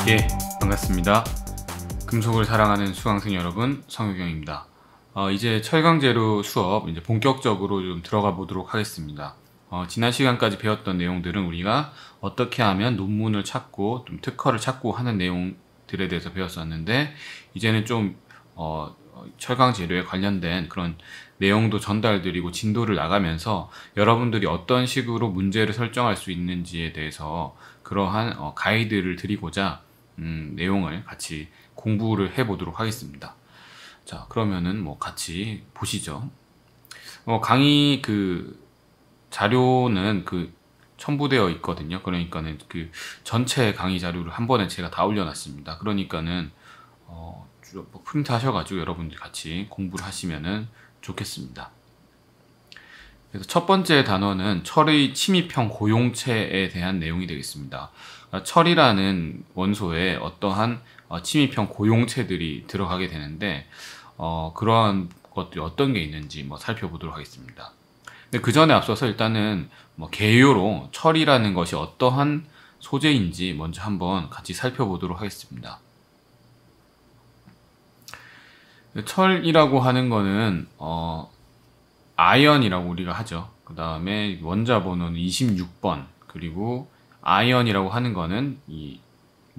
예, 반갑습니다. 금속을 사랑하는 수강생 여러분, 성유경입니다. 이제 철강재료 수업 이제 본격적으로 좀 들어가 보도록 하겠습니다. 지난 시간까지 배웠던 내용들은 우리가 어떻게 하면 논문을 찾고 좀 특허를 찾고 하는 내용들에 대해서 배웠었는데, 이제는 좀 철강 재료에 관련된 그런 내용도 전달드리고 진도를 나가면서 여러분들이 어떤 식으로 문제를 설정할 수 있는지에 대해서 그러한 가이드를 드리고자 내용을 같이 공부를 해 보도록 하겠습니다. 자, 그러면은 뭐 같이 보시죠. 강의 자료는 첨부되어 있거든요. 그러니까는 전체 강의 자료를 한 번에 제가 다 올려놨습니다. 그러니까는 프린트 하셔가지고 여러분들이 같이 공부를 하시면은 좋겠습니다. 그래서 첫 번째 단어는 철의 침입형 고용체에 대한 내용이 되겠습니다. 그러니까 철이라는 원소에 어떠한 침입형 고용체들이 들어가게 되는데, 그러한 것들이 어떤 게 있는지 살펴보도록 하겠습니다. 근데 그 전에 앞서서 일단은 개요로 철이라는 것이 어떠한 소재인지 먼저 한번 같이 살펴보도록 하겠습니다. 철이라고 하는 거는 아연이라고 우리가 하죠. 그 다음에 원자 번호는 26번, 그리고 아이언이라고 하는 거는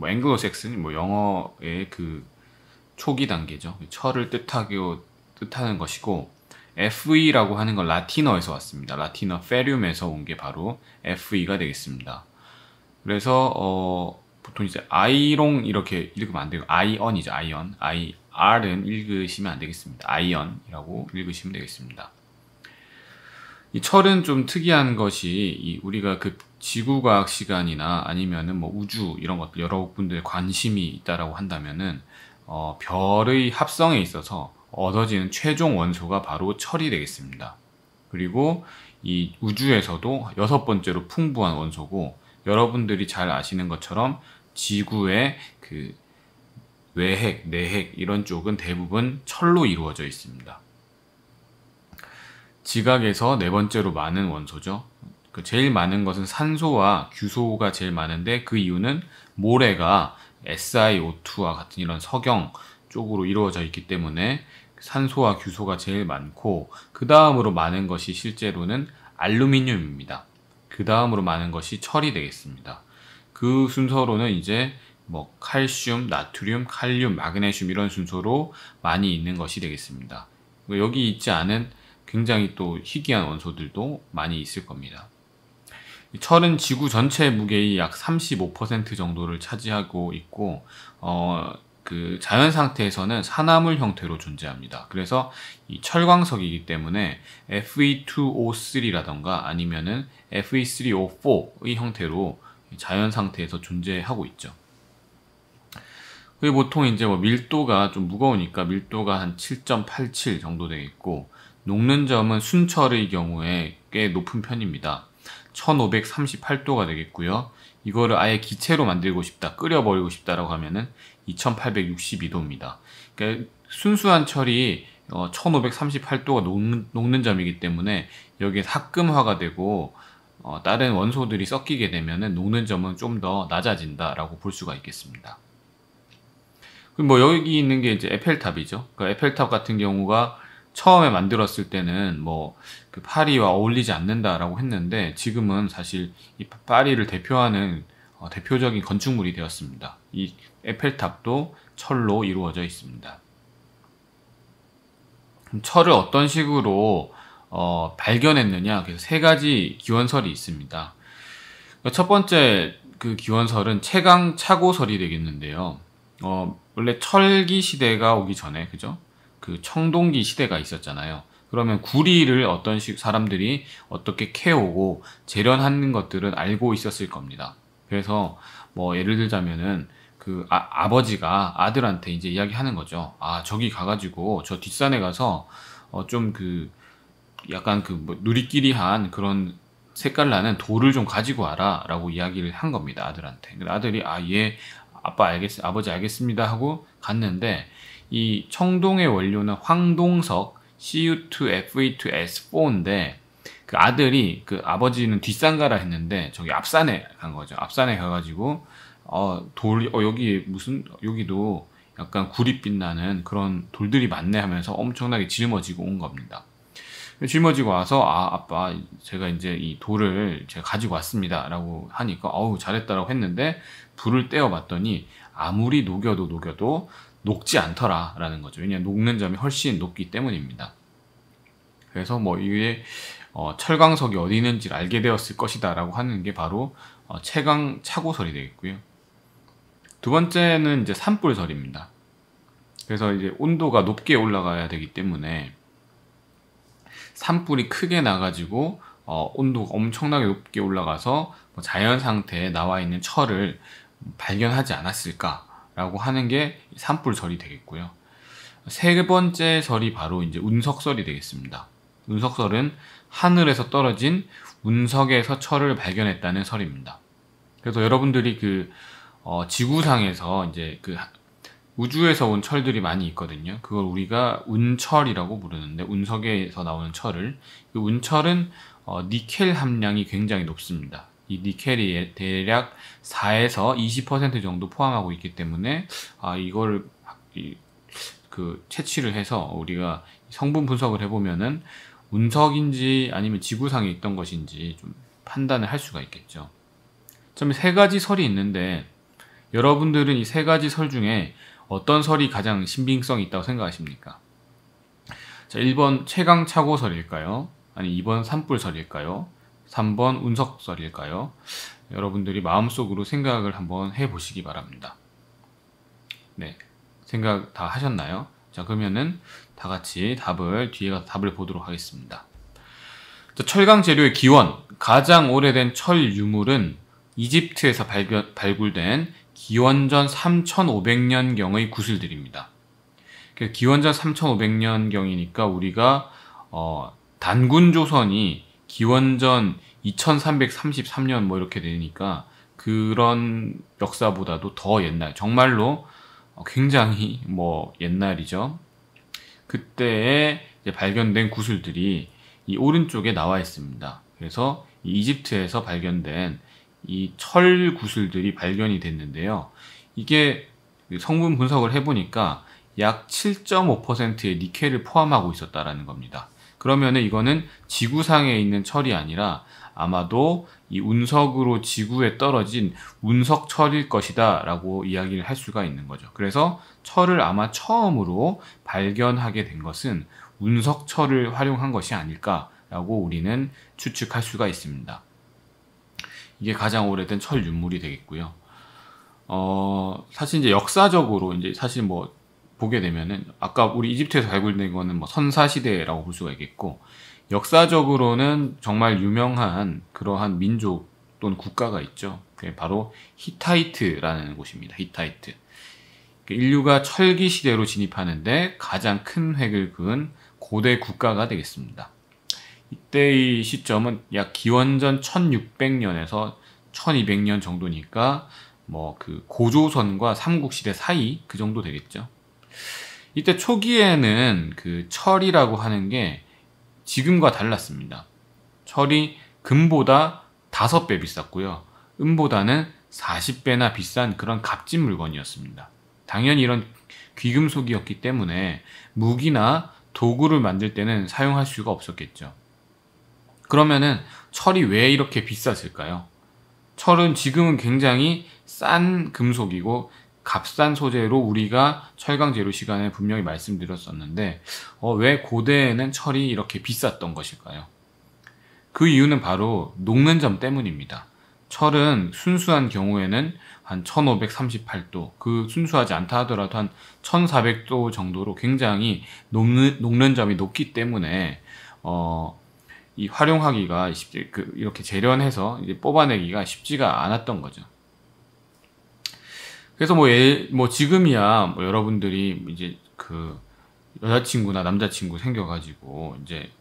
앵글로색슨 영어의 초기 단계죠. 철을 뜻하는 것이고, FE라고 하는 건 라틴어에서 왔습니다. 라틴어 페륨에서 온 게 바로 FE가 되겠습니다. 그래서 보통 이제 아이롱 이렇게 읽으면 안 되고 아이언이죠. 아이언. R은 읽으시면 안 되겠습니다. 아이언이라고 읽으시면 되겠습니다. 이 철은 좀 특이한 것이 우리가 지구과학 시간이나 아니면은 우주 이런 것들 여러분들의 관심이 있다라고 한다면은 별의 합성에 있어서 얻어지는 최종 원소가 바로 철이 되겠습니다. 그리고 이 우주에서도 6번째로 풍부한 원소고, 여러분들이 잘 아시는 것처럼 지구의 외핵, 내핵 이런 쪽은 대부분 철로 이루어져 있습니다. 지각에서 4번째로 많은 원소죠. 제일 많은 것은 산소와 규소가 제일 많은데, 그 이유는 모래가 SiO2와 같은 이런 석영 쪽으로 이루어져 있기 때문에 산소와 규소가 제일 많고, 그 다음으로 많은 것이 실제로는 알루미늄입니다. 그 다음으로 많은 것이 철이 되겠습니다. 그 순서로는 이제 칼슘, 나트륨, 칼륨, 마그네슘 이런 순서로 많이 있는 것이 되겠습니다. 여기 있지 않은 굉장히 또 희귀한 원소들도 많이 있을 겁니다. 철은 지구 전체 무게의 약 35% 정도를 차지하고 있고, 자연 상태에서는 산화물 형태로 존재합니다. 그래서 이 철광석이기 때문에 Fe2O3라던가 아니면은 Fe3O4의 형태로 자연 상태에서 존재하고 있죠. 보통 이제 밀도가 좀 무거우니까 밀도가 한 7.87 정도 되겠고, 녹는 점은 순철의 경우에 꽤 높은 편입니다. 1538도가 되겠고요. 이거를 아예 기체로 만들고 싶다, 끓여버리고 싶다라고 하면은 2862도입니다. 그러니까 순수한 철이 1538도가 녹는 점이기 때문에 여기에 합금화가 되고 다른 원소들이 섞이게 되면은 녹는 점은 좀 더 낮아진다라고 볼 수가 있겠습니다. 여기 있는 게 이제 에펠탑이죠. 에펠탑 같은 경우가 처음에 만들었을 때는 파리와 어울리지 않는다라고 했는데, 지금은 사실 이 파리를 대표하는 대표적인 건축물이 되었습니다. 이 에펠탑도 철로 이루어져 있습니다. 철을 어떤 식으로 발견했느냐? 그래서 3가지 기원설이 있습니다. 첫 번째 기원설은 채광차고설이 되겠는데요. 원래 철기 시대가 오기 전에, 그죠? 청동기 시대가 있었잖아요. 그러면 구리를 사람들이 어떻게 캐오고 재련하는 것들은 알고 있었을 겁니다. 그래서 예를 들자면은 아버지가 아들한테 이제 이야기하는 거죠. 저기 가가지고 저 뒷산에 가서 좀 약간 누리끼리한 그런 색깔 나는 돌을 좀 가지고 와라 라고 이야기를 한 겁니다. 아들한테. 아들이 예, 아버지 알겠습니다 하고 갔는데, 이 청동의 원료는 황동석 Cu2Fe2S4인데, 아들이 아버지는 뒷산 가라 했는데 저기 앞산에 간 거죠. 앞산에 가가지고 여기 무슨, 여기도 약간 구릿빛 나는 그런 돌들이 많네 하면서 엄청나게 짊어지고 온 겁니다. 짊어지고 와서, 아빠, 제가 이제 이 돌을 제가 가지고 왔습니다. 라고 하니까, 잘했다라고 했는데, 불을 떼어봤더니, 아무리 녹여도 녹지 않더라. 라는 거죠. 왜냐면 녹는 점이 훨씬 높기 때문입니다. 그래서 뭐 이게, 철광석이 어디 있는지를 알게 되었을 것이다. 라고 하는 게 바로, 채광 차고설이 되겠고요. 두 번째는 이제 산불설입니다. 그래서 이제 온도가 높게 올라가야 되기 때문에, 산불이 크게 나가지고 온도가 엄청나게 높게 올라가서 자연 상태에 나와 있는 철을 발견하지 않았을까라고 하는 게 산불설이 되겠고요. 세 번째 설이 바로 이제 운석설이 되겠습니다. 운석설은 하늘에서 떨어진 운석에서 철을 발견했다는 설입니다. 그래서 여러분들이 지구상에서 이제 우주에서 온 철들이 많이 있거든요. 그걸 우리가 운철이라고 부르는데, 운석에서 나오는 철을, 그 운철은 니켈 함량이 굉장히 높습니다. 이 니켈이 대략 4에서 20% 정도 포함하고 있기 때문에 이걸 채취를 해서 우리가 성분 분석을 해보면은 운석인지 아니면 지구상에 있던 것인지 좀 판단을 할 수가 있겠죠. 좀 세 가지 설이 있는데, 여러분들은 이 세 가지 설 중에 어떤 설이 가장 신빙성이 있다고 생각하십니까? 자, 1번 채광차고설일까요? 아니 2번 산불설일까요? 3번 운석설일까요? 여러분들이 마음속으로 생각을 한번 해보시기 바랍니다. 네, 생각 다 하셨나요? 자, 그러면은 다 같이 뒤에 가서 답을 보도록 하겠습니다. 자, 철강 재료의 기원, 가장 오래된 철 유물은 이집트에서 발굴된 기원전 3500년경의 구슬들입니다. 기원전 3500년경이니까 우리가 단군 조선이 기원전 2333년 뭐 이렇게 되니까 그런 역사보다도 더 옛날, 정말로 굉장히 뭐 옛날이죠. 그때에 이제 발견된 구슬들이 이 오른쪽에 나와 있습니다. 그래서 이 이집트에서 발견된 이 철 구슬들이 발견이 됐는데요. 이게 성분 분석을 해보니까 약 7.5%의 니켈을 포함하고 있었다라는 겁니다. 그러면은 이거는 지구상에 있는 철이 아니라 아마도 이 운석으로 지구에 떨어진 운석철일 것이다 라고 이야기를 할 수가 있는 거죠. 그래서 철을 아마 처음으로 발견하게 된 것은 운석철을 활용한 것이 아닐까라고 우리는 추측할 수가 있습니다. 이게 가장 오래된 철 유물이 되겠고요. 사실 이제 역사적으로 이제 사실 뭐 보게 되면은 아까 우리 이집트에서 발굴된 거는 뭐 선사시대라고 볼 수가 있겠고, 역사적으로는 정말 유명한 그러한 민족 또는 국가가 있죠. 그게 바로 히타이트라는 곳입니다. 히타이트. 인류가 철기 시대로 진입하는데 가장 큰 획을 그은 고대 국가가 되겠습니다. 이때의 시점은 약 기원전 1600년에서 1200년 정도니까 뭐 고조선과 삼국시대 사이 그 정도 되겠죠. 이때 초기에는 철이라고 하는 게 지금과 달랐습니다. 철이 금보다 5배 비쌌고요. 은보다는 40배나 비싼 그런 값진 물건이었습니다. 당연히 이런 귀금속이었기 때문에 무기나 도구를 만들 때는 사용할 수가 없었겠죠. 그러면은 철이 왜 이렇게 비쌌을까요? 철은 지금은 굉장히 싼 금속이고 값싼 소재로 우리가 철강재료 시간에 분명히 말씀드렸었는데 왜 고대에는 철이 이렇게 비쌌던 것일까요? 그 이유는 바로 녹는 점 때문입니다. 철은 순수한 경우에는 한 1538도, 순수하지 않다 하더라도 한 1400도 정도로 굉장히 녹는 점이 높기 때문에 이 활용하기가 이렇게 재련해서 이제 뽑아내기가 쉽지가 않았던 거죠. 그래서 뭐 지금이야 뭐 여러분들이 이제 여자친구나 남자친구 생겨가지고 이제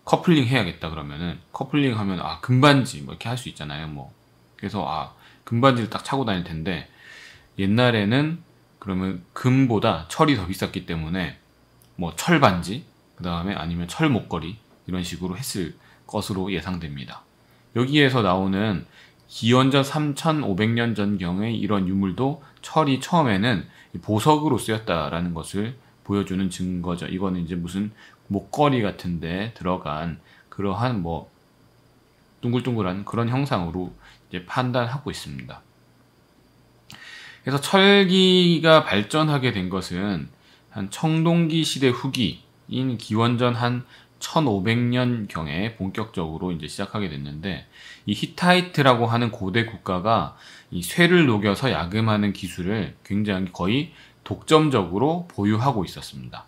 커플링 해야겠다 그러면은 커플링 하면 금반지 뭐 이렇게 할 수 있잖아요. 뭐 그래서 금반지를 딱 차고 다닐 텐데, 옛날에는 그러면 금보다 철이 더 비쌌기 때문에 뭐 철반지, 그 다음에 아니면 철 목걸이 이런 식으로 했을 것으로 예상됩니다. 여기에서 나오는 기원전 3,500년 전경의 이런 유물도 철이 처음에는 보석으로 쓰였다라는 것을 보여주는 증거죠. 이거는 이제 무슨 목걸이 같은데 들어간 그러한 뭐 둥글둥글한 그런 형상으로 이제 판단하고 있습니다. 그래서 철기가 발전하게 된 것은 한 청동기 시대 후기인 기원전 한 1500년 경에 본격적으로 이제 시작하게 됐는데, 이 히타이트라고 하는 고대 국가가 이 쇠를 녹여서 야금하는 기술을 굉장히 거의 독점적으로 보유하고 있었습니다.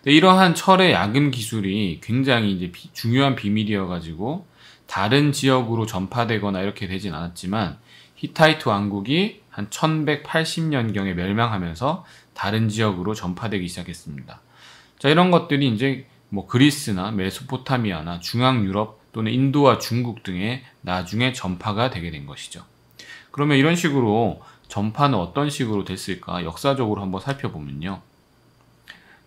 이러한 철의 야금 기술이 굉장히 이제 중요한 비밀이어 가지고 다른 지역으로 전파되거나 이렇게 되진 않았지만, 히타이트 왕국이 한 1180년경에 멸망하면서 다른 지역으로 전파되기 시작했습니다. 자, 이런 것들이 이제 뭐 그리스나 메소포타미아나 중앙 유럽 또는 인도와 중국 등에 나중에 전파가 되게 된 것이죠. 그러면 이런 식으로 전파는 어떤 식으로 됐을까? 역사적으로 한번 살펴보면요.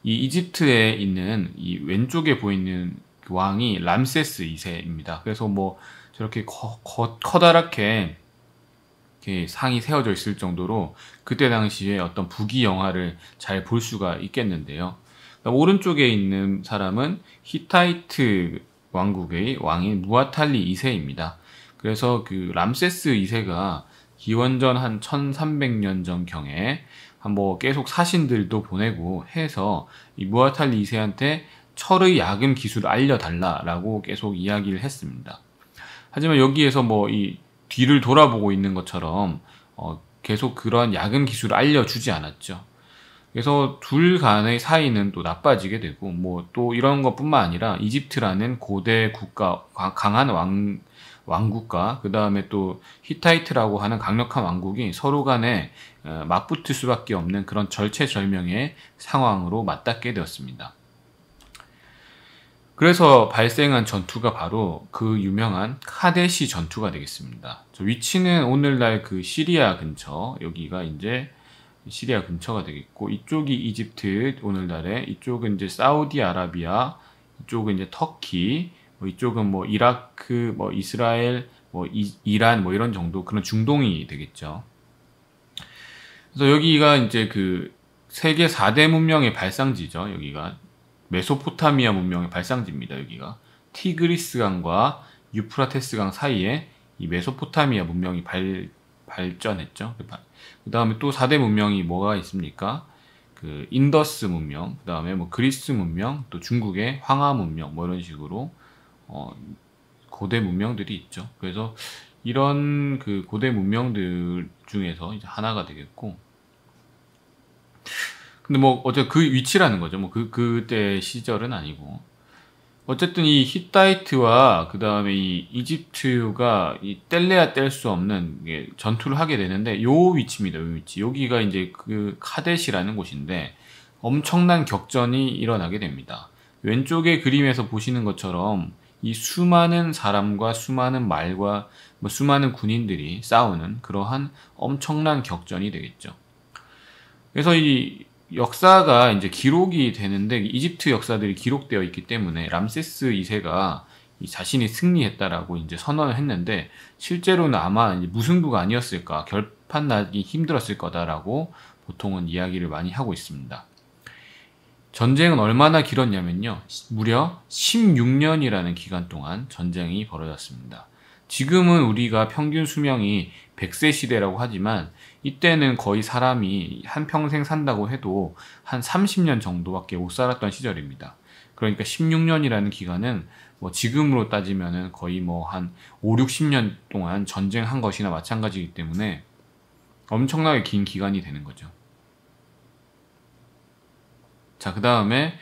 이 이집트에 있는 이 왼쪽에 보이는 왕이 람세스 2세입니다. 그래서 뭐 저렇게 커다랗게 이렇게 상이 세워져 있을 정도로 그때 당시에 어떤 부귀 영화를 잘 볼 수가 있겠는데요. 오른쪽에 있는 사람은 히타이트 왕국의 왕인 무아탈리 2세입니다. 그래서 그 람세스 2세가 기원전 한 1300년 전경에 뭐 계속 사신들도 보내고 해서 이 무아탈리 2세한테 철의 야금 기술을 알려달라라고 계속 이야기를 했습니다. 하지만 여기에서 뭐 이 뒤를 돌아보고 있는 것처럼 계속 그런 야금 기술을 알려주지 않았죠. 그래서 둘 간의 사이는 또 나빠지게 되고, 뭐 또 이런 것뿐만 아니라 이집트라는 고대 국가, 강한 왕국과 그 다음에 또 히타이트라고 하는 강력한 왕국이 서로 간에 맞붙을 수밖에 없는 그런 절체절명의 상황으로 맞닿게 되었습니다. 그래서 발생한 전투가 바로 그 유명한 카데시 전투가 되겠습니다. 위치는 오늘날 그 시리아 근처, 여기가 이제 시리아 근처가 되겠고, 이쪽이 이집트 오늘날에, 이쪽은 이제 사우디아라비아, 이쪽은 이제 터키, 뭐 이쪽은 뭐 이라크, 뭐 이스라엘, 뭐 이란 뭐 이런 정도, 그런 중동이 되겠죠. 그래서 여기가 이제 그 세계 4대 문명의 발상지죠. 여기가 메소포타미아 문명의 발상지입니다. 여기가 티그리스 강과 유프라테스 강 사이에 이 메소포타미아 문명이 발전했죠. 그 다음에 또 4대 문명이 뭐가 있습니까? 그 인더스 문명, 그 다음에 뭐 그리스 문명, 또 중국의 황하 문명, 뭐 이런 식으로 고대 문명들이 있죠. 그래서 이런 그 고대 문명들 중에서 이제 하나가 되겠고, 근데 뭐 어제 그 위치라는 거죠. 뭐 그때 시절은 아니고, 어쨌든 이 히타이트와 그 다음에 이 이집트가 이 뗄래야 뗄 수 없는 전투를 하게 되는데, 요 위치입니다. 요 위치. 여기가 이제 그 카데시라는 곳인데 엄청난 격전이 일어나게 됩니다. 왼쪽의 그림에서 보시는 것처럼 이 수많은 사람과 수많은 말과 뭐 수많은 군인들이 싸우는 그러한 엄청난 격전이 되겠죠. 그래서 이 역사가 이제 기록이 되는데, 이집트 역사들이 기록되어 있기 때문에 람세스 2세가 자신이 승리했다라고 이제 선언을 했는데, 실제로는 아마 이제 무승부가 아니었을까, 결판 나기 힘들었을 거다라고 보통은 이야기를 많이 하고 있습니다. 전쟁은 얼마나 길었냐면요, 무려 16년이라는 기간 동안 전쟁이 벌어졌습니다. 지금은 우리가 평균 수명이 100세 시대라고 하지만, 이때는 거의 사람이 한평생 산다고 해도 한 30년 정도밖에 못 살았던 시절입니다. 그러니까 16년이라는 기간은 뭐 지금으로 따지면은 거의 뭐 한 5, 60년 동안 전쟁한 것이나 마찬가지이기 때문에 엄청나게 긴 기간이 되는 거죠. 자, 그 다음에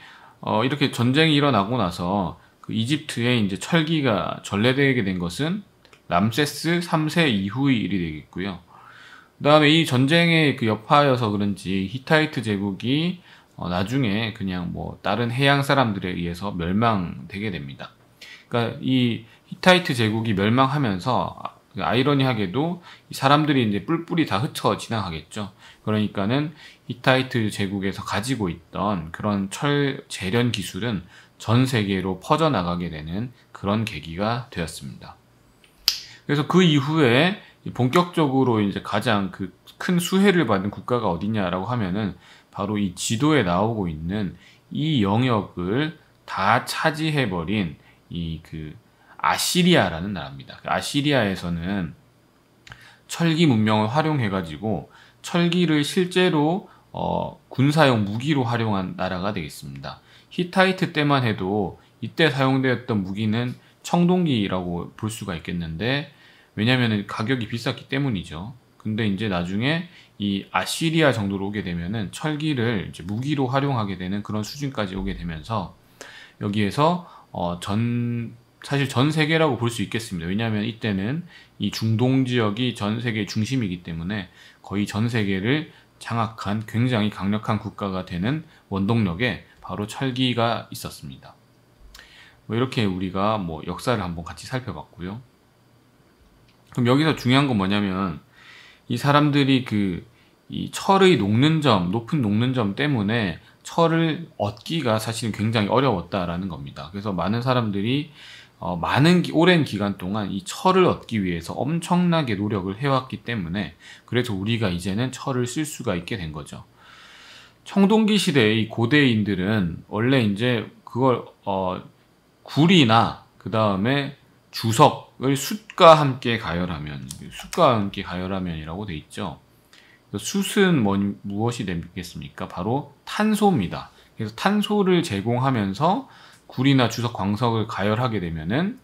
이렇게 전쟁이 일어나고 나서 그 이집트에 이제 철기가 전래되게 된 것은 람세스 3세 이후의 일이 되겠고요. 그 다음에 이 전쟁의 그 여파여서 그런지 히타이트 제국이 나중에 그냥 뭐 다른 해양 사람들에 의해서 멸망되게 됩니다. 그러니까 이 히타이트 제국이 멸망하면서 아이러니하게도 이 사람들이 이제 뿔뿔이 다 흩어 지나가겠죠. 그러니까는 히타이트 제국에서 가지고 있던 그런 철 재련 기술은 전 세계로 퍼져나가게 되는 그런 계기가 되었습니다. 그래서 그 이후에 본격적으로 이제 가장 그 큰 수혜를 받은 국가가 어디냐라고 하면은 바로 이 지도에 나오고 있는 이 영역을 다 차지해버린 이 그 아시리아라는 나라입니다. 그 아시리아에서는 철기 문명을 활용해가지고 철기를 실제로 군사용 무기로 활용한 나라가 되겠습니다. 히타이트 때만 해도 이때 사용되었던 무기는 청동기라고 볼 수가 있겠는데, 왜냐면은 가격이 비쌌기 때문이죠. 근데 이제 나중에 이 아시리아 정도로 오게 되면은 철기를 이제 무기로 활용하게 되는 그런 수준까지 오게 되면서 여기에서 사실 전 세계라고 볼 수 있겠습니다. 왜냐하면 이때는 이 중동 지역이 전 세계 중심이기 때문에 거의 전 세계를 장악한 굉장히 강력한 국가가 되는 원동력에 바로 철기가 있었습니다. 뭐 이렇게 우리가 뭐 역사를 한번 같이 살펴봤고요. 그럼 여기서 중요한 건 뭐냐면 이 사람들이 이 철의 높은 녹는 점 때문에 철을 얻기가 사실은 굉장히 어려웠다라는 겁니다. 그래서 많은 사람들이 오랜 기간 동안 이 철을 얻기 위해서 엄청나게 노력을 해왔기 때문에 그래서 우리가 이제는 철을 쓸 수가 있게 된 거죠. 청동기 시대의 고대인들은 원래 이제 그걸 굴이나 그 다음에 주석을 숯과 함께 가열하면이라고 돼 있죠. 숯은 무엇이 되겠습니까? 바로 탄소입니다. 그래서 탄소를 제공하면서 굴이나 주석 광석을 가열하게 되면은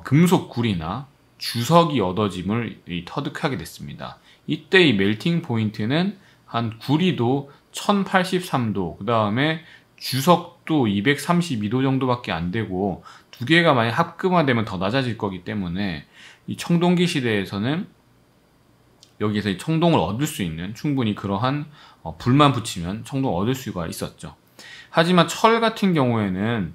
금속 굴이나 주석이 얻어짐을 터득하게 됐습니다. 이때 이 멜팅 포인트는 한 구리도 1083도, 그 다음에 주석도 232도 정도밖에 안 되고 두 개가 만약 합금화되면 더 낮아질 거기 때문에 이 청동기 시대에서는 여기에서 이 청동을 얻을 수 있는 충분히 그러한 불만 붙이면 청동을 얻을 수가 있었죠. 하지만 철 같은 경우에는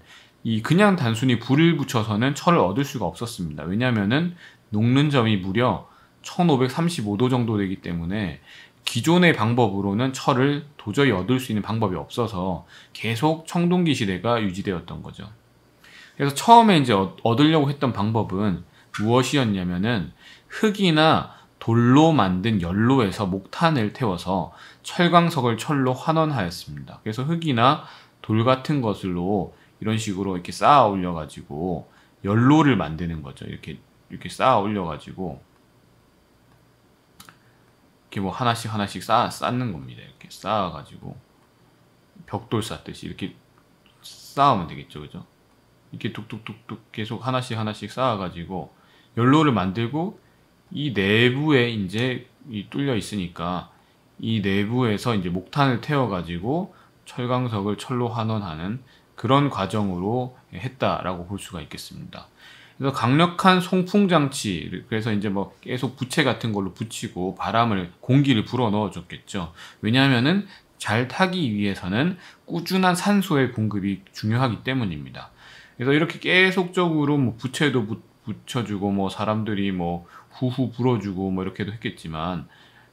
그냥 단순히 불을 붙여서는 철을 얻을 수가 없었습니다. 왜냐하면은 녹는 점이 무려 1535도 정도 되기 때문에 기존의 방법으로는 철을 도저히 얻을 수 있는 방법이 없어서 계속 청동기 시대가 유지되었던 거죠. 그래서 처음에 이제 얻으려고 했던 방법은 무엇이었냐면은 흙이나 돌로 만든 연로에서 목탄을 태워서 철광석을 철로 환원하였습니다. 그래서 흙이나 돌 같은 것으로 이런 식으로 이렇게 쌓아 올려 가지고 연로를 만드는 거죠. 이렇게 쌓아 올려 가지고 이렇게 뭐 하나씩 쌓는 겁니다. 이렇게 쌓아 가지고 벽돌 쌓듯이 이렇게 쌓으면 되겠죠. 그죠? 이렇게 뚝뚝뚝뚝 계속 하나씩 쌓아 가지고 연로를 만들고 이 내부에 이제 뚫려 있으니까 이 내부에서 이제 목탄을 태워 가지고 철광석을 철로 환원하는 그런 과정으로 했다라고 볼 수가 있겠습니다. 그래서 강력한 송풍 장치, 그래서 이제 뭐 계속 부채 같은 걸로 붙이고 공기를 불어 넣어 줬겠죠. 왜냐하면은 잘 타기 위해서는 꾸준한 산소의 공급이 중요하기 때문입니다. 그래서 이렇게 계속적으로 뭐 부채도 붙여주고 뭐 사람들이 뭐 후후 불어주고 뭐 이렇게도 했겠지만,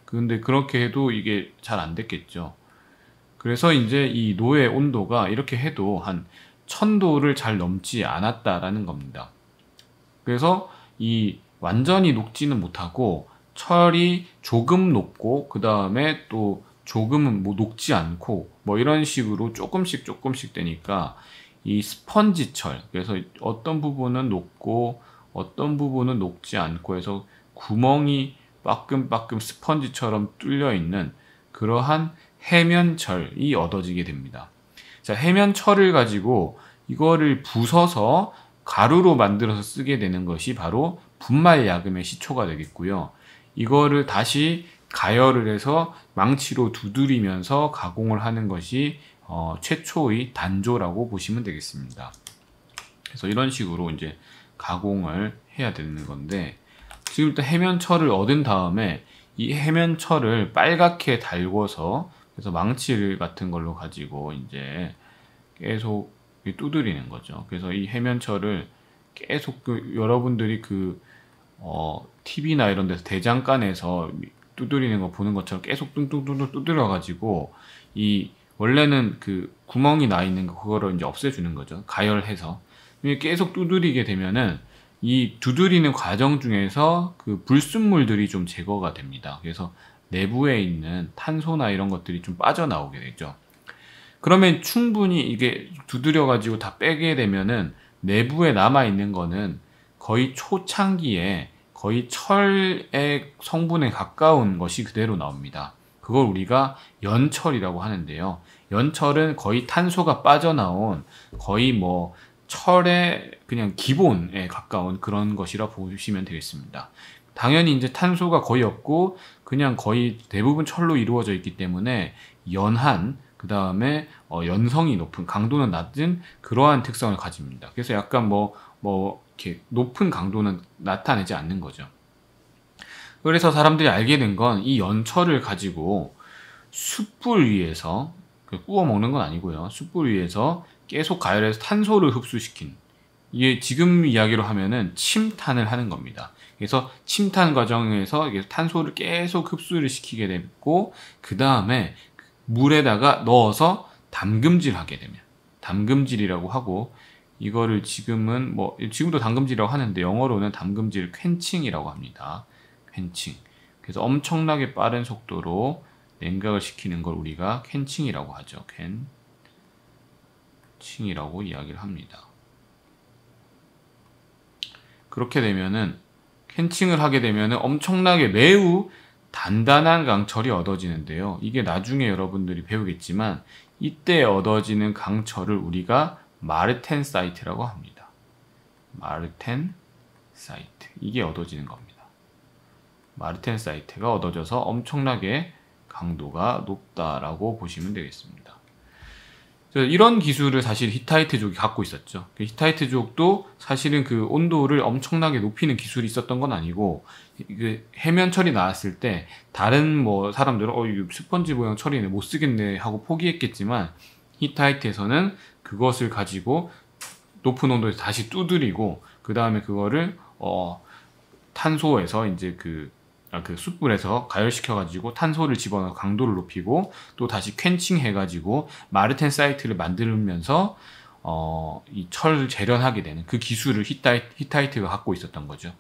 근데 그렇게 해도 이게 잘 안 됐겠죠. 그래서 이제 이 노의 온도가 이렇게 해도 한 1000도를 잘 넘지 않았다라는 겁니다. 그래서 완전히 녹지는 못하고 철이 조금 녹고 그 다음에 또 조금은 뭐 녹지 않고 뭐 이런 식으로 조금씩 되니까 이 스펀지철, 그래서 어떤 부분은 녹고 어떤 부분은 녹지 않고 해서 구멍이 빠끔빠끔 스펀지처럼 뚫려 있는 그러한 해면철이 얻어지게 됩니다. 자, 해면철을 가지고 이거를 부숴서 가루로 만들어서 쓰게 되는 것이 바로 분말야금의 시초가 되겠고요. 이거를 다시 가열을 해서 망치로 두드리면서 가공을 하는 것이 최초의 단조라고 보시면 되겠습니다. 그래서 이런 식으로 이제 가공을 해야 되는 건데, 지금부터 해면철을 얻은 다음에 이 해면철을 빨갛게 달궈서 그래서 망치 같은 걸로 가지고 이제 계속 두드리는 거죠. 그래서 이 해면철을 계속 여러분들이 TV나 이런 데서 대장간에서 두드리는 거 보는 것처럼 계속 뚱뚱뚱뚱 두드려 가지고 원래는 구멍이 나 있는 그거를 이제 없애주는 거죠. 가열해서 계속 두드리게 되면은 이 두드리는 과정 중에서 그 불순물들이 좀 제거가 됩니다. 그래서 내부에 있는 탄소나 이런 것들이 좀 빠져나오게 되죠. 그러면 충분히 이게 두드려 가지고 다 빼게 되면은 내부에 남아 있는 거는 거의 초창기에 거의 철의 성분에 가까운 것이 그대로 나옵니다. 그걸 우리가 연철이라고 하는데요. 연철은 거의 탄소가 빠져나온 거의 뭐 철의 그냥 기본에 가까운 그런 것이라 보시면 되겠습니다. 당연히 이제 탄소가 거의 없고 그냥 거의 대부분 철로 이루어져 있기 때문에 연한, 그 다음에 연성이 높은, 강도는 낮은 그러한 특성을 가집니다. 그래서 약간 이렇게 높은 강도는 나타내지 않는 거죠. 그래서 사람들이 알게 된 건 이 연철을 가지고 숯불 위에서 구워 먹는 건 아니고요. 숯불 위에서 계속 가열해서 탄소를 흡수시킨, 이게 지금 이야기로 하면은 침탄을 하는 겁니다. 그래서 침탄 과정에서 탄소를 계속 흡수를 시키게 됐고, 그 다음에 물에다가 넣어서 담금질 하게 되면, 담금질이라고 하고, 이거를 지금은 지금도 담금질이라고 하는데 영어로는 담금질 퀼칭이라고 합니다. 퀼칭. 그래서 엄청나게 빠른 속도로 냉각을 시키는 걸 우리가 퀼칭이라고 하죠. 퀼칭이라고 이야기를 합니다. 그렇게 되면은, 캔칭을 하게 되면은 엄청나게 매우 단단한 강철이 얻어지는데요. 이게 나중에 여러분들이 배우겠지만 이때 얻어지는 강철을 우리가 마르텐사이트라고 합니다. 마르텐사이트. 이게 얻어지는 겁니다. 마르텐사이트가 얻어져서 엄청나게 강도가 높다라고 보시면 되겠습니다. 이런 기술을 사실 히타이트족이 갖고 있었죠. 히타이트족도 사실은 그 온도를 엄청나게 높이는 기술이 있었던 건 아니고, 그 해면철이 나왔을 때 다른 사람들은 이거 스펀지 모양 철이네 못 쓰겠네 하고 포기했겠지만, 히타이트에서는 그것을 가지고 높은 온도에서 다시 두드리고, 그 다음에 그거를 탄소에서 이제 그 숯불에서 가열시켜가지고 탄소를 집어넣어 강도를 높이고 또 다시 퀼칭 해가지고 마르텐사이트를 만들면서 이 철을 재련하게 되는 그 기술을 히타이트가 갖고 있었던 거죠.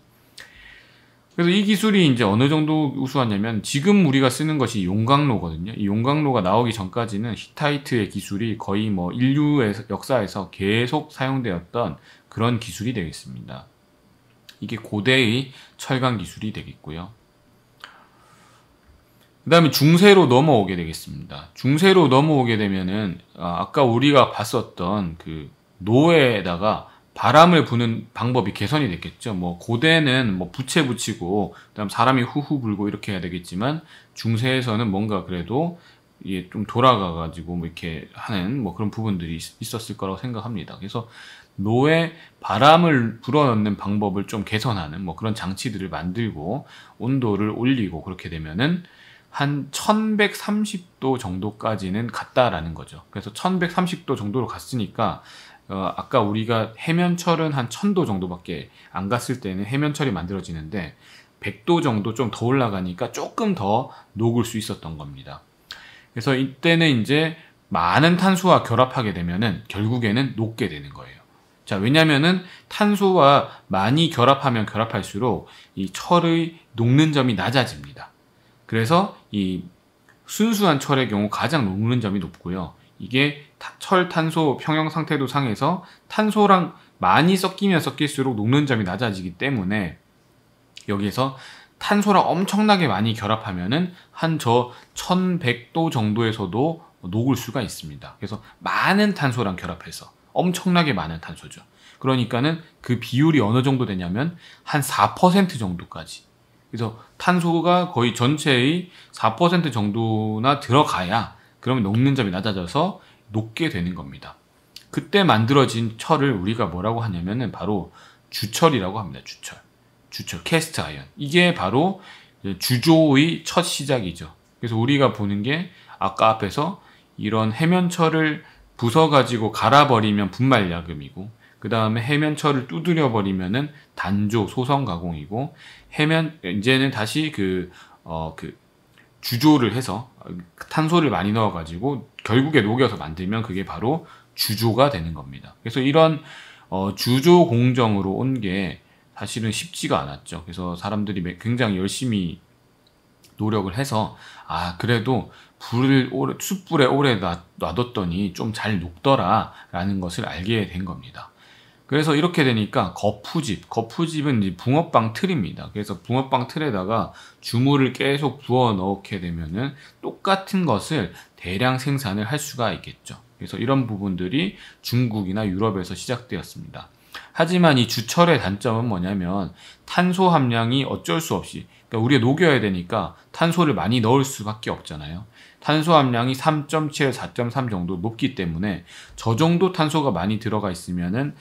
그래서 이 기술이 이제 어느 정도 우수하냐면, 지금 우리가 쓰는 것이 용광로거든요. 이 용광로가 나오기 전까지는 히타이트의 기술이 거의 인류의 역사에서 계속 사용되었던 그런 기술이 되겠습니다. 이게 고대의 철강 기술이 되겠고요. 그 다음에 중세로 넘어오게 되겠습니다. 중세로 넘어오게 되면은 아까 우리가 봤었던 그 노에다가 바람을 부는 방법이 개선이 됐겠죠. 고대는 부채 붙이고 그다음 사람이 후후 불고 이렇게 해야 되겠지만, 중세에서는 뭔가 그래도 이게 좀 돌아가가지고 이렇게 하는 그런 부분들이 있었을 거라고 생각합니다. 그래서 노에 바람을 불어넣는 방법을 좀 개선하는 그런 장치들을 만들고 온도를 올리고, 그렇게 되면은 한 1130도 정도까지는 갔다라는 거죠. 그래서 1130도 정도로 갔으니까 아까 우리가 해면철은 한 1000도 정도밖에 안 갔을 때는 해면철이 만들어지는데 100도 정도 좀 더 올라가니까 조금 더 녹을 수 있었던 겁니다. 그래서 이때는 이제 많은 탄소와 결합하게 되면은 결국에는 녹게 되는 거예요. 자, 왜냐면은 탄소와 많이 결합하면 결합할수록 이 철의 녹는 점이 낮아집니다. 그래서 이 순수한 철의 경우 가장 녹는 점이 높고요. 이게 철 탄소 평형 상태도 상해서 탄소랑 많이 섞이면 섞일수록 녹는 점이 낮아지기 때문에, 여기에서 탄소랑 엄청나게 많이 결합하면은 한 1100도 정도에서도 녹을 수가 있습니다. 그래서 많은 탄소랑 결합해서 엄청나게 많은 탄소죠. 그러니까는 그 비율이 어느 정도 되냐면 한 4% 정도까지. 그래서 탄소가 거의 전체의 4% 정도나 들어가야 그러면 녹는 점이 낮아져서 녹게 되는 겁니다. 그때 만들어진 철을 우리가 뭐라고 하냐면은 바로 주철이라고 합니다. 주철, 캐스트 아이언. 이게 바로 주조의 첫 시작이죠. 그래서 우리가 보는 게 아까 앞에서 이런 해면철을 부숴가지고 갈아버리면 분말야금이고, 그 다음에 해면철을 두드려 버리면은 단조, 소성 가공이고, 이제는 다시 주조를 해서 탄소를 많이 넣어가지고 결국에 녹여서 만들면 그게 바로 주조가 되는 겁니다. 그래서 이런 주조 공정으로 온 게 사실은 쉽지가 않았죠. 그래서 사람들이 굉장히 열심히 노력을 해서 그래도 숯불에 오래 놔뒀더니 좀 잘 녹더라 라는 것을 알게 된 겁니다. 그래서 이렇게 되니까 거푸집은 이제 붕어빵 틀입니다. 그래서 붕어빵 틀에다가 주물을 계속 부어 넣게 되면은 똑같은 것을 대량 생산을 할 수가 있겠죠. 그래서 이런 부분들이 중국이나 유럽에서 시작되었습니다. 하지만 이 주철의 단점은 뭐냐면 탄소 함량이 어쩔 수 없이, 그러니까 우리가 녹여야 되니까 탄소를 많이 넣을 수밖에 없잖아요. 탄소 함량이 3.7, 4.3 정도 높기 때문에 저 정도 탄소가 많이 들어가 있으면은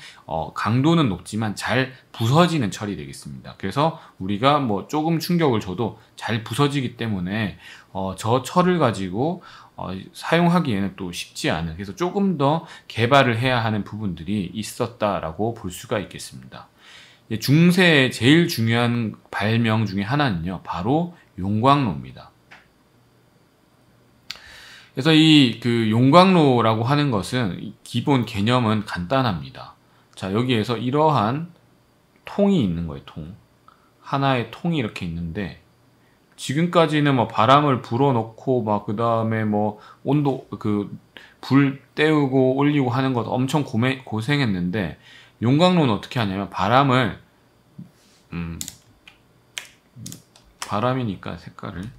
강도는 높지만 잘 부서지는 철이 되겠습니다. 그래서 우리가 뭐 조금 충격을 줘도 잘 부서지기 때문에 저 철을 가지고 사용하기에는 또 쉽지 않은, 그래서 조금 더 개발을 해야 하는 부분들이 있었다라고 볼 수가 있겠습니다. 중세의 제일 중요한 발명 중에 하나는요, 바로 용광로입니다. 그래서 그 용광로라고 하는 것은 기본 개념은 간단합니다. 자, 여기에서 이러한 통이 있는 거예요, 통. 하나의 통이 이렇게 있는데, 지금까지는 뭐 바람을 불어넣고 그 다음에 뭐 온도 불 때우고 올리고 하는 것 엄청 고생했는데, 용광로는 어떻게 하냐면 바람이니까 색깔을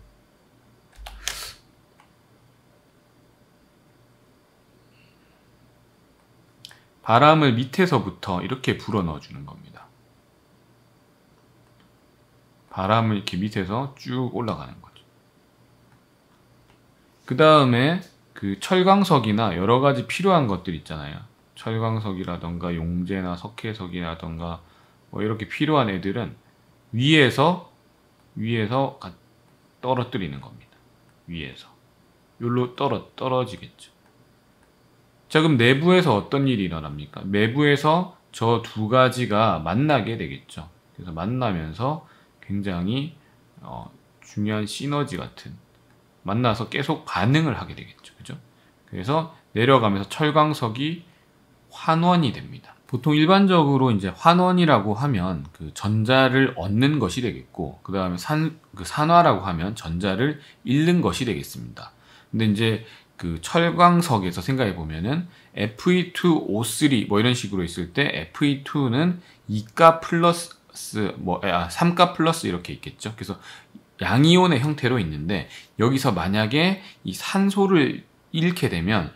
바람을 밑에서부터 이렇게 불어 넣어주는 겁니다. 바람을 이렇게 밑에서 쭉 올라가는 거죠. 그 다음에 그 철광석이나 여러 가지 필요한 것들 있잖아요. 철광석이라던가 용제나 석회석이라던가 뭐 이렇게 필요한 애들은 위에서 떨어뜨리는 겁니다. 위에서. 여기로 떨어지겠죠. 자, 그럼 내부에서 어떤 일이 일어납니까? 내부에서 저 두 가지가 만나게 되겠죠. 그래서 만나면서 굉장히 중요한 시너지 같은, 만나서 계속 반응을 하게 되겠죠. 그죠? 그래서 내려가면서 철광석이 환원이 됩니다. 보통 일반적으로 이제 환원이라고 하면 그 전자를 얻는 것이 되겠고, 그 다음에 산화라고 하면 전자를 잃는 것이 되겠습니다. 근데 이제 그 철광석에서 생각해 보면은 Fe2O3 뭐 이런 식으로 있을 때 Fe2는 2가 플러스 3가 플러스 이렇게 있겠죠. 그래서 양이온의 형태로 있는데, 여기서 만약에 이 산소를 잃게 되면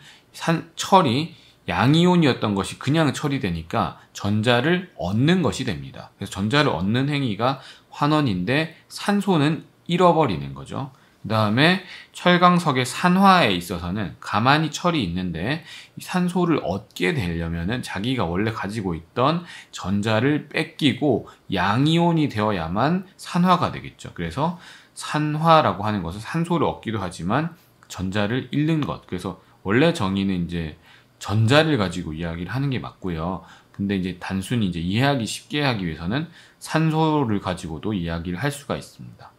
철이 양이온이었던 것이 그냥 철이 되니까 전자를 얻는 것이 됩니다. 그래서 전자를 얻는 행위가 환원인데 산소는 잃어버리는 거죠. 그 다음에 철광석의 산화에 있어서는 가만히 철이 있는데 산소를 얻게 되려면은 자기가 원래 가지고 있던 전자를 뺏기고 양이온이 되어야만 산화가 되겠죠. 그래서 산화라고 하는 것은 산소를 얻기도 하지만 전자를 잃는 것. 그래서 원래 정의는 이제 전자를 가지고 이야기를 하는 게 맞고요. 근데 이제 단순히 이제 이해하기 쉽게 하기 위해서는 산소를 가지고도 이야기를 할 수가 있습니다.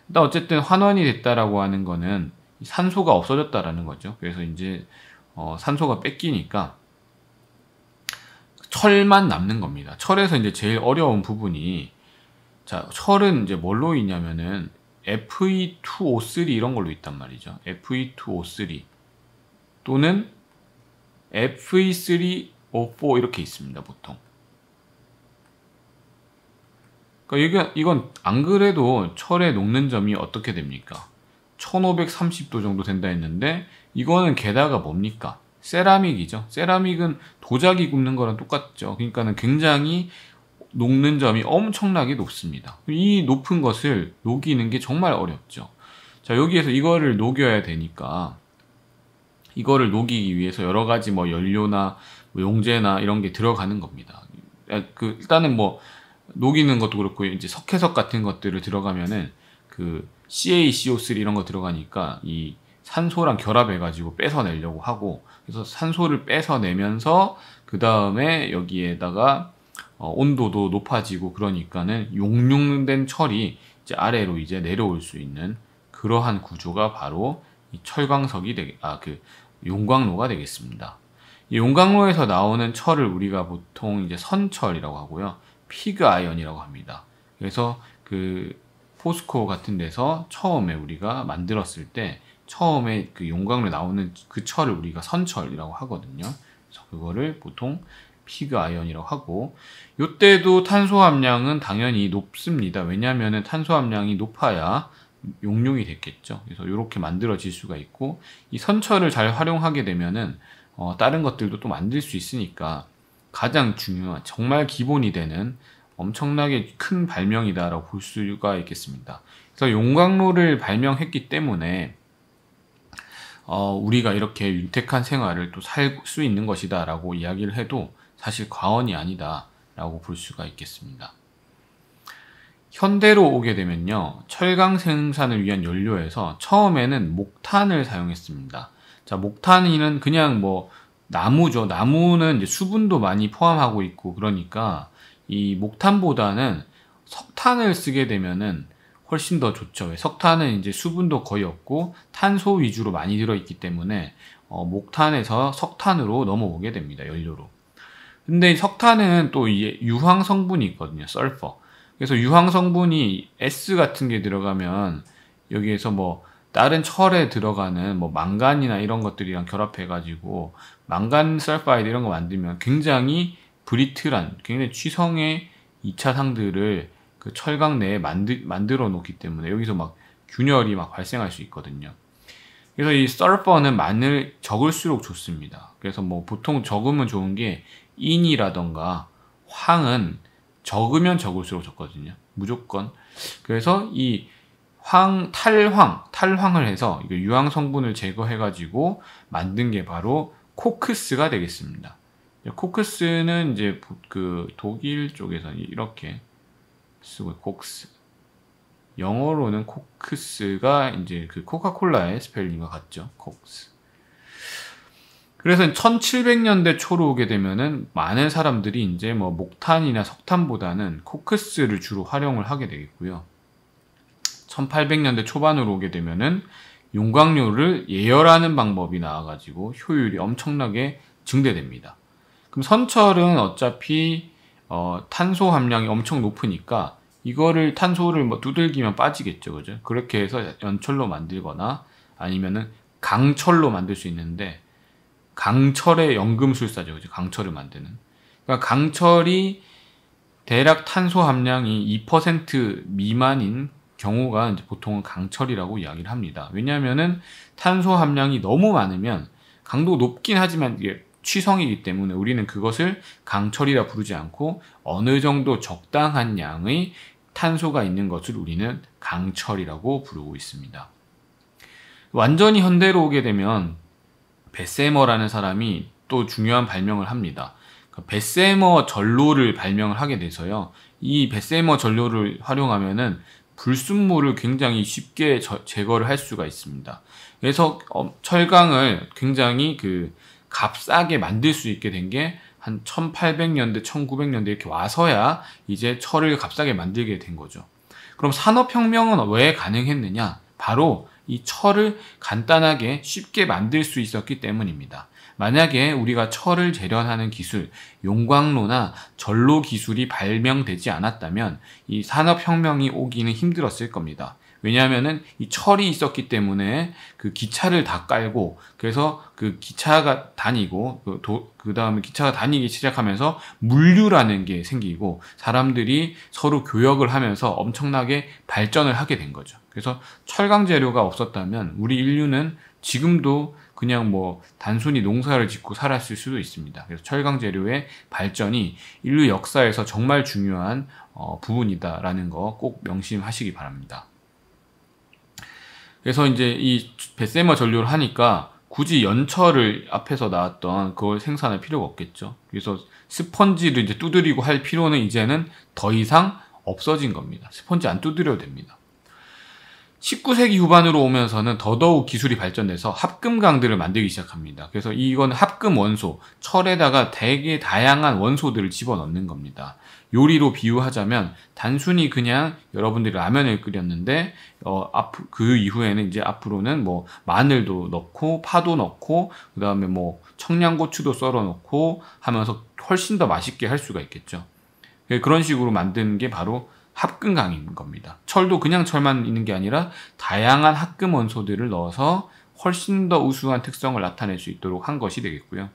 일단 어쨌든 환원이 됐다라고 하는 거는 산소가 없어졌다라는 거죠. 그래서 이제 산소가 뺏기니까 철만 남는 겁니다. 철에서 이제 제일 어려운 부분이, 자, 철은 이제 뭘로 있냐면은 Fe2O3 이런 걸로 있단 말이죠. Fe2O3 또는 Fe3O4 이렇게 있습니다, 보통. 그러니까 이건 안 그래도 철에 녹는 점이 어떻게 됩니까? 1530도 정도 된다 했는데, 이거는 게다가 뭡니까? 세라믹이죠. 세라믹은 도자기 굽는 거랑 똑같죠. 그러니까는 굉장히 녹는 점이 엄청나게 높습니다. 이 높은 것을 녹이는 게 정말 어렵죠. 자, 여기에서 이거를 녹여야 되니까, 이거를 녹이기 위해서 여러 가지 뭐 연료나 뭐 용제나 이런 게 들어가는 겁니다. 일단은 뭐 녹이는 것도 그렇고 이제 석회석 같은 것들을 들어가면은 그 CaCO3 이런 거 들어가니까 이 산소랑 결합해 가지고 뺏어내려고 하고, 그래서 산소를 뺏어내면서 그 다음에 여기에다가 온도도 높아지고, 그러니까는 용융된 철이 이제 아래로 이제 내려올 수 있는 그러한 구조가 바로 이 철광석이 용광로가 되겠습니다. 이 용광로에서 나오는 철을 우리가 보통 이제 선철이라고 하고요. 피그 아이언이라고 합니다. 그래서 그 포스코 같은 데서 처음에 우리가 만들었을 때 처음에 그 용광로에 나오는 그 철을 우리가 선철이라고 하거든요. 그래서 그거를 보통 피그 아이언이라고 하고, 요때도 탄소 함량은 당연히 높습니다. 왜냐하면 탄소 함량이 높아야 용융이 됐겠죠. 그래서 이렇게 만들어질 수가 있고, 이 선철을 잘 활용하게 되면은 다른 것들도 또 만들 수 있으니까 가장 중요한 정말 기본이 되는 엄청나게 큰 발명이다라고 볼 수가 있겠습니다. 그래서 용광로를 발명했기 때문에 우리가 이렇게 윤택한 생활을 또 살 수 있는 것이다라고 이야기를 해도 사실 과언이 아니다라고 볼 수가 있겠습니다. 현대로 오게 되면요, 철강 생산을 위한 연료에서 처음에는 목탄을 사용했습니다. 자, 목탄은 그냥 뭐 나무죠. 나무는 이제 수분도 많이 포함하고 있고 그러니까 이 목탄보다는 석탄을 쓰게 되면은 훨씬 더 좋죠. 왜? 석탄은 이제 수분도 거의 없고 탄소 위주로 많이 들어있기 때문에 목탄에서 석탄으로 넘어오게 됩니다. 연료로. 근데 석탄은 또 유황 성분이 있거든요. 설퍼. 그래서 유황 성분이 S 같은 게 들어가면 여기에서 뭐 다른 철에 들어가는 뭐 망간이나 이런 것들이랑 결합해가지고 망간 설파이드 이런 거 만들면 굉장히 브리틀한, 굉장히 취성의 2차 상들을 그 철강 내에 만들어 놓기 때문에 여기서 막 균열이 막 발생할 수 있거든요. 그래서 이 설퍼는 적을수록 좋습니다. 그래서 뭐 보통 적으면 좋은 게 인이라던가 황은 적으면 적을수록 좋거든요. 무조건. 그래서 이 탈황을 해서 유황 성분을 제거해가지고 만든 게 바로 코크스가 되겠습니다. 코크스는 이제 그 독일 쪽에서 이렇게 쓰고 콕스. 영어로는 코크스가 이제 그 코카콜라의 스펠링과 같죠. 콕스. 그래서 1700년대 초로 오게 되면은 많은 사람들이 이제 뭐 목탄이나 석탄보다는 코크스를 주로 활용을 하게 되겠고요. 1800년대 초반으로 오게 되면은 용광로를 예열하는 방법이 나와가지고 효율이 엄청나게 증대됩니다. 그럼 선철은 어차피 탄소 함량이 엄청 높으니까 이거를 탄소를 뭐 두들기면 빠지겠죠, 그죠? 그렇게 해서 연철로 만들거나 아니면은 강철로 만들 수 있는데, 강철의 연금술사죠, 그죠? 강철을 만드는. 그러니까 강철이 대략 탄소 함량이 2% 미만인 경우가 이제 보통은 강철이라고 이야기를 합니다. 왜냐하면은 탄소 함량이 너무 많으면 강도가 높긴 하지만 이게 취성이기 때문에 우리는 그것을 강철이라 부르지 않고 어느 정도 적당한 양의 탄소가 있는 것을 우리는 강철이라고 부르고 있습니다. 완전히 현대로 오게 되면 베세머라는 사람이 또 중요한 발명을 합니다. 베세머 전로를 발명을 하게 돼서요. 이 베세머 전로를 활용하면은 불순물을 굉장히 쉽게 제거를 할 수가 있습니다. 그래서 철강을 굉장히 값싸게 만들 수 있게 된 게 한 1800년대, 1900년대 이렇게 와서야 이제 철을 값싸게 만들게 된 거죠. 그럼 산업혁명은 왜 가능했느냐? 바로 이 철을 간단하게 쉽게 만들 수 있었기 때문입니다. 만약에 우리가 철을 재련하는 기술, 용광로나 전로 기술이 발명되지 않았다면 이 산업혁명이 오기는 힘들었을 겁니다. 왜냐하면은 이 철이 있었기 때문에 그 기차를 다 깔고, 그래서 그 기차가 다니고, 그 다음에 기차가 다니기 시작하면서 물류라는 게 생기고, 사람들이 서로 교역을 하면서 엄청나게 발전을 하게 된 거죠. 그래서 철강 재료가 없었다면 우리 인류는 지금도 그냥 뭐 단순히 농사를 짓고 살았을 수도 있습니다. 그래서 철강 재료의 발전이 인류 역사에서 정말 중요한 부분이다라는 거 꼭 명심하시기 바랍니다. 그래서 이제 이 베세머 전류를 하니까 굳이 연철을 앞에서 나왔던 그걸 생산할 필요가 없겠죠. 그래서 스펀지를 이제 두드리고 할 필요는 이제는 더 이상 없어진 겁니다. 스펀지 안 두드려도 됩니다. 19세기 후반으로 오면서는 더더욱 기술이 발전돼서 합금강들을 만들기 시작합니다. 그래서 이건 합금 원소, 철에다가 되게 다양한 원소들을 집어넣는 겁니다. 요리로 비유하자면 단순히 그냥 여러분들이 라면을 끓였는데 그 이후에는 이제 앞으로는 뭐 마늘도 넣고 파도 넣고 그다음에 뭐 청양고추도 썰어 넣고 하면서 훨씬 더 맛있게 할 수가 있겠죠. 그런 식으로 만든 게 바로 합금강인 겁니다. 철도 그냥 철만 있는 게 아니라 다양한 합금 원소들을 넣어서 훨씬 더 우수한 특성을 나타낼 수 있도록 한 것이 되겠고요.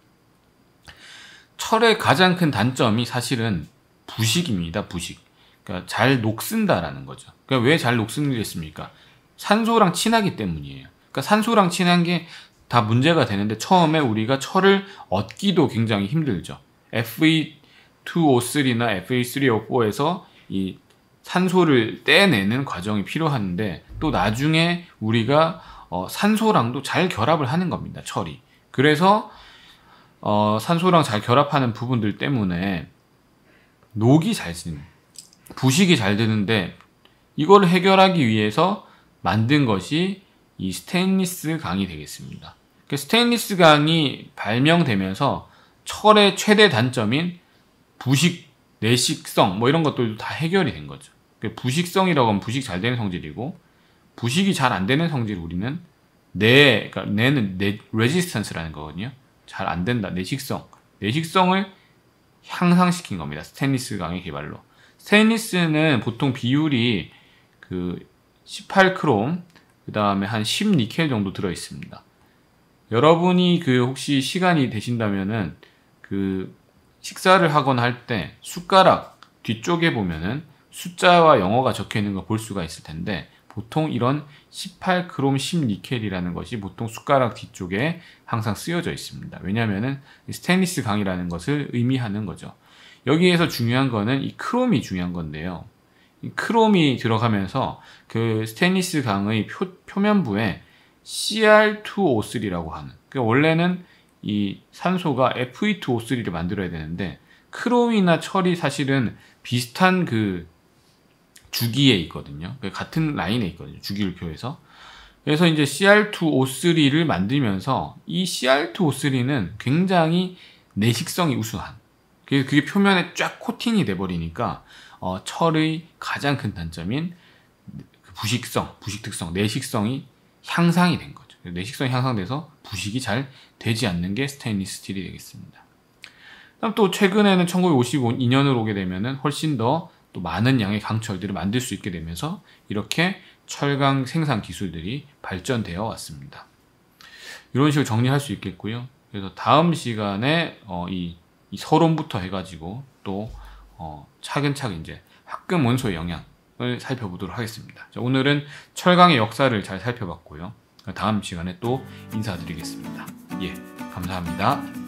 철의 가장 큰 단점이 사실은 부식입니다. 부식. 그러니까 잘 녹슨다라는 거죠. 그러니까 왜 잘 녹슨겠습니까? 산소랑 친하기 때문이에요. 그러니까 산소랑 친한 게 다 문제가 되는데 처음에 우리가 철을 얻기도 굉장히 힘들죠. Fe2O3나 Fe3O4에서 이 산소를 떼내는 과정이 필요한데 또 나중에 우리가 산소랑도 잘 결합을 하는 겁니다. 철이. 그래서 산소랑 잘 결합하는 부분들 때문에 녹이 잘 쓰는, 부식이 잘 되는데 이걸 해결하기 위해서 만든 것이 이 스테인리스 강이 되겠습니다. 스테인리스 강이 발명되면서 철의 최대 단점인 부식, 내식성 뭐 이런 것들도 다 해결이 된 거죠. 부식성이라고 하면 부식 잘 되는 성질이고 부식이 잘 안 되는 성질을 우리는 그러니까 내는 레지스턴스라는 거거든요. 잘 안 된다. 내식성을 향상시킨 겁니다. 스테인리스 강의 개발로. 스테인리스는 보통 비율이 18크롬 그 다음에 한 10니켈 정도 들어 있습니다. 여러분이 혹시 시간이 되신다면은 식사를 하거나 할 때 숟가락 뒤쪽에 보면은 숫자와 영어가 적혀 있는 거 볼 수가 있을 텐데 보통 이런 18크롬 10니켈이라는 것이 보통 숟가락 뒤쪽에 항상 쓰여져 있습니다. 왜냐하면은 스테인리스 강이라는 것을 의미하는 거죠. 여기에서 중요한 거는 이 크롬이 중요한 건데요. 이 크롬이 들어가면서 스테인리스 강의 표면부에 Cr2O3라고 하는, 그러니까 원래는 이 산소가 Fe2O3를 만들어야 되는데 크롬이나 철이 사실은 비슷한 주기에 있거든요. 같은 라인에 있거든요. 주기율표에서. 그래서 이제 Cr2O3를 만들면서 이 Cr2O3는 굉장히 내식성이 우수한, 그게 표면에 쫙 코팅이 돼 버리니까 철의 가장 큰 단점인 부식 특성, 내식성이 향상이 된 거죠. 내식성이 향상돼서 부식이 잘 되지 않는 게 스테인리스 스틸이 되겠습니다. 그다음 또 최근에는 1952년으로 오게 되면은 훨씬 더 또 많은 양의 강철들을 만들 수 있게 되면서 이렇게 철강 생산 기술들이 발전되어 왔습니다. 이런 식으로 정리할 수 있겠고요. 그래서 다음 시간에 이 서론부터 해가지고 또 차근차근 이제 합금 원소의 영향을 살펴보도록 하겠습니다. 자, 오늘은 철강의 역사를 잘 살펴봤고요. 다음 시간에 또 인사드리겠습니다. 예, 감사합니다.